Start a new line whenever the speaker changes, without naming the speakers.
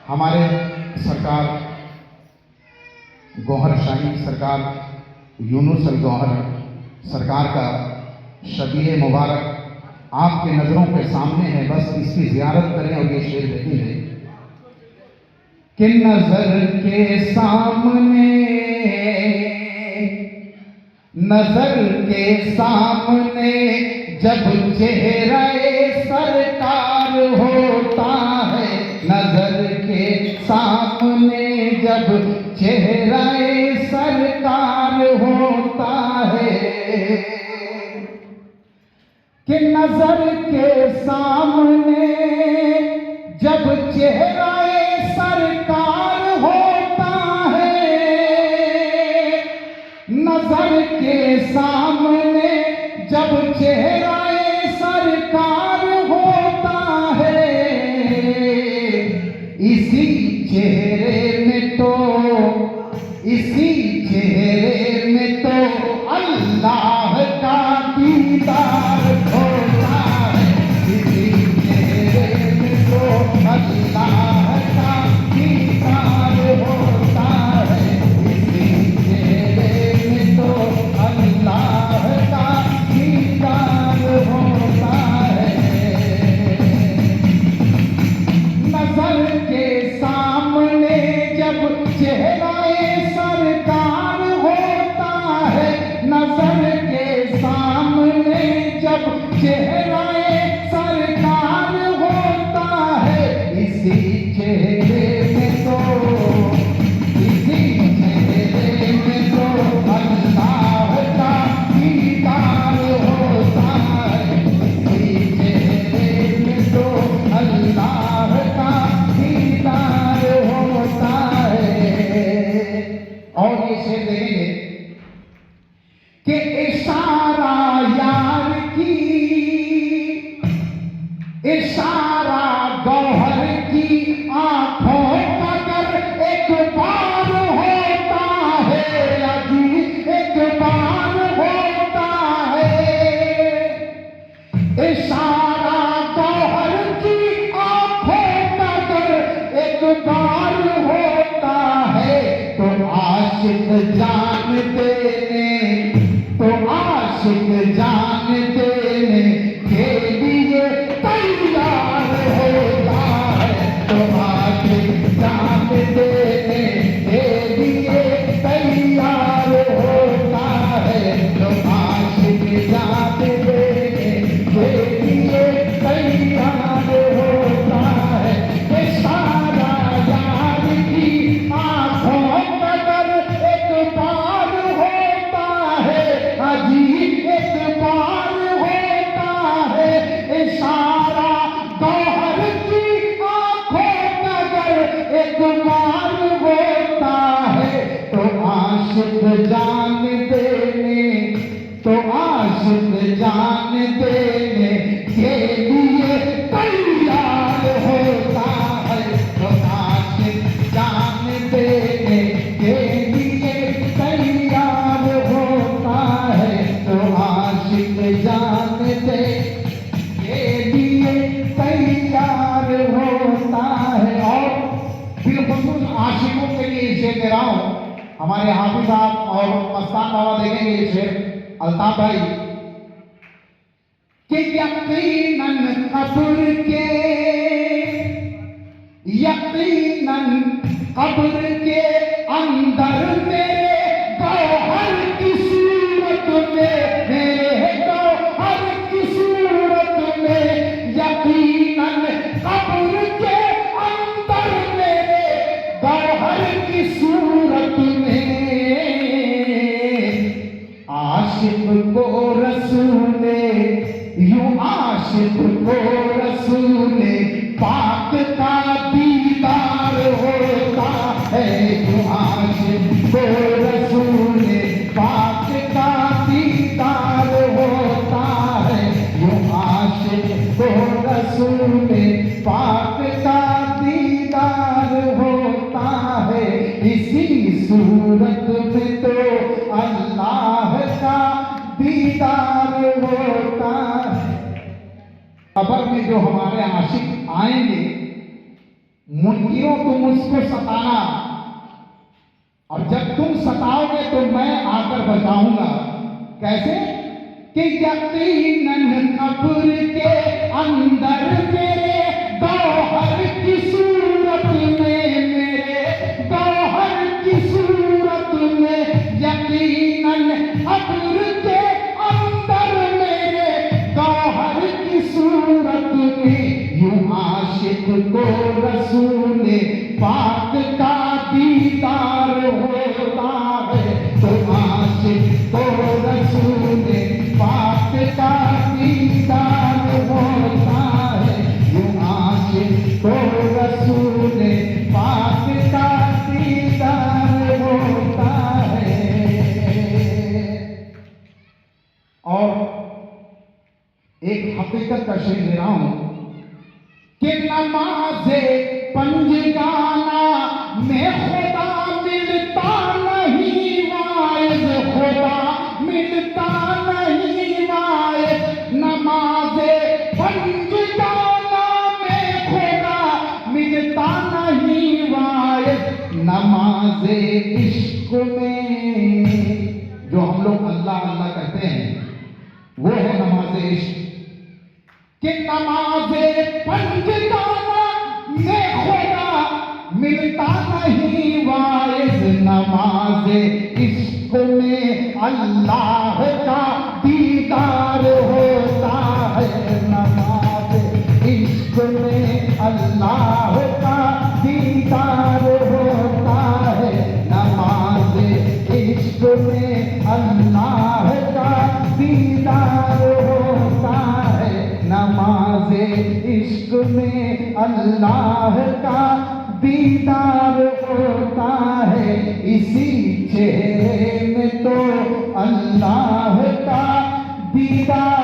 हमारे सरकार गौहर शाही सरकार यूनुस अल गौहर सरकार का शबीह मुबारक आपके नज़रों के सामने है। बस इसकी ज़ियारत करें और ये शेर देखेंगे कि नज़र के सामने जब चेहरे सरकार होता है, नजर के सामने जब चेहरे सरकार होता है, कि नजर के सामने जब चेहरे सरकार होता है, नजर के सामने जब चेहरा सरकार होता है, इसी चेहरे में तो अल्लाह का दीदार होता है, इसी चेहरे में तो अल्लाह का दीदार होता है, इसी चेहरे में तो अल्लाह का दीदार होता है। नजर के सामने जब चेहरा सरकार होता है, नजर के सामने जब चेहरा सरकार होता है, इसी चेहरे में तो अल्लाह का दीदार होता है, इसी चेहरे में तो अल्लाह का दीदार होता है। और ये शेर देखेंगे कि इशारा यार की, इशारा गौहर की आंखों का कर एक बार होता है, अजी एक बार होता है, इशारा गौहर की आंखों का कर एक बार होता है। तो आशिक जान देने के लिए तैयार होता है, तो आशिक जान देने के लिए तैयार होता है, तो आशिक जान देने के लिए तैयार होता है। इशारा यार की आंखों का कर एक बार होता है, अजी एक बार होता है, इशारा गौहर की आंखों का कर एक बार होता है। तो आशिक जान देने के लिए तैयार होता है, तो आशिक जान देने के लिए तैयार होता है, तो आशिक जान देने के लिए तैयार होता है। और बिलखुसूस आशिकों के लिए शेर दे रहा हूं। हमारे हाफिज साहब और मस्तान बाबा देखेंगे ये शेर, अल्ताफ भाई, कि यकीनन कब्र के अंदर मेरे गौहर की सूरत में, मेरे गौहर की सूरत में, यकीनन कब्र के अंदर मेरे गौहर की सूरत में, आशिक को रसूले पाक का दीदार होता है, यूं आशिक को रसूले पाक का दीदार होता है, यूं आशिक को रसूले पाक का दीदार होता है, इसी सूरत में तो अल्लाह का दीदार होता है। खबर में जो हमारे आशिक आएंगे, मुनकिरों तुम उसको सताना, और जब तुम सताओगे तो मैं आकर बचाऊंगा। कैसे? कि यकीनन कब्र के अंदर मेरे गौहर की सूरत में, मेरे गौहर की सूरत में, यकीनन कब्र के अंदर मेरे गौहर की सूरत में, यूं आशिक को रसूल पाक का दीदार होता है, तो आशिक को रसूल पाक का दीदार होता है, यूं आशिक को रसूल पाक का दीदार होता है। और एक हकीकत का शेर दे रहा हूं कि नमाज़े पंजगाना में खुदा मिलता नहीं वाइज, खुदा मिलता नहीं वाइज, नमाज़े पंजगाना में खुदा मिलता नहीं वाइज, नमाज़े इश्क में, जो हम लोग अल्लाह अल्लाह कहते हैं वो है नमाज़े इश्क, कि नमाज़े पंजगाना में खुदा मिलता नहीं वाइज, नमाज़े इश्क में अल्लाह का दीदार होता है, नमाज़े इश्क में अल्लाह का दीदार होता है, नमाज़े इश्क में अल्लाह का दीदार होता है, नमाज़े इश्क में अल्लाह का दीदार होता है, इसी चेहरे में तो अल्लाह का दीदार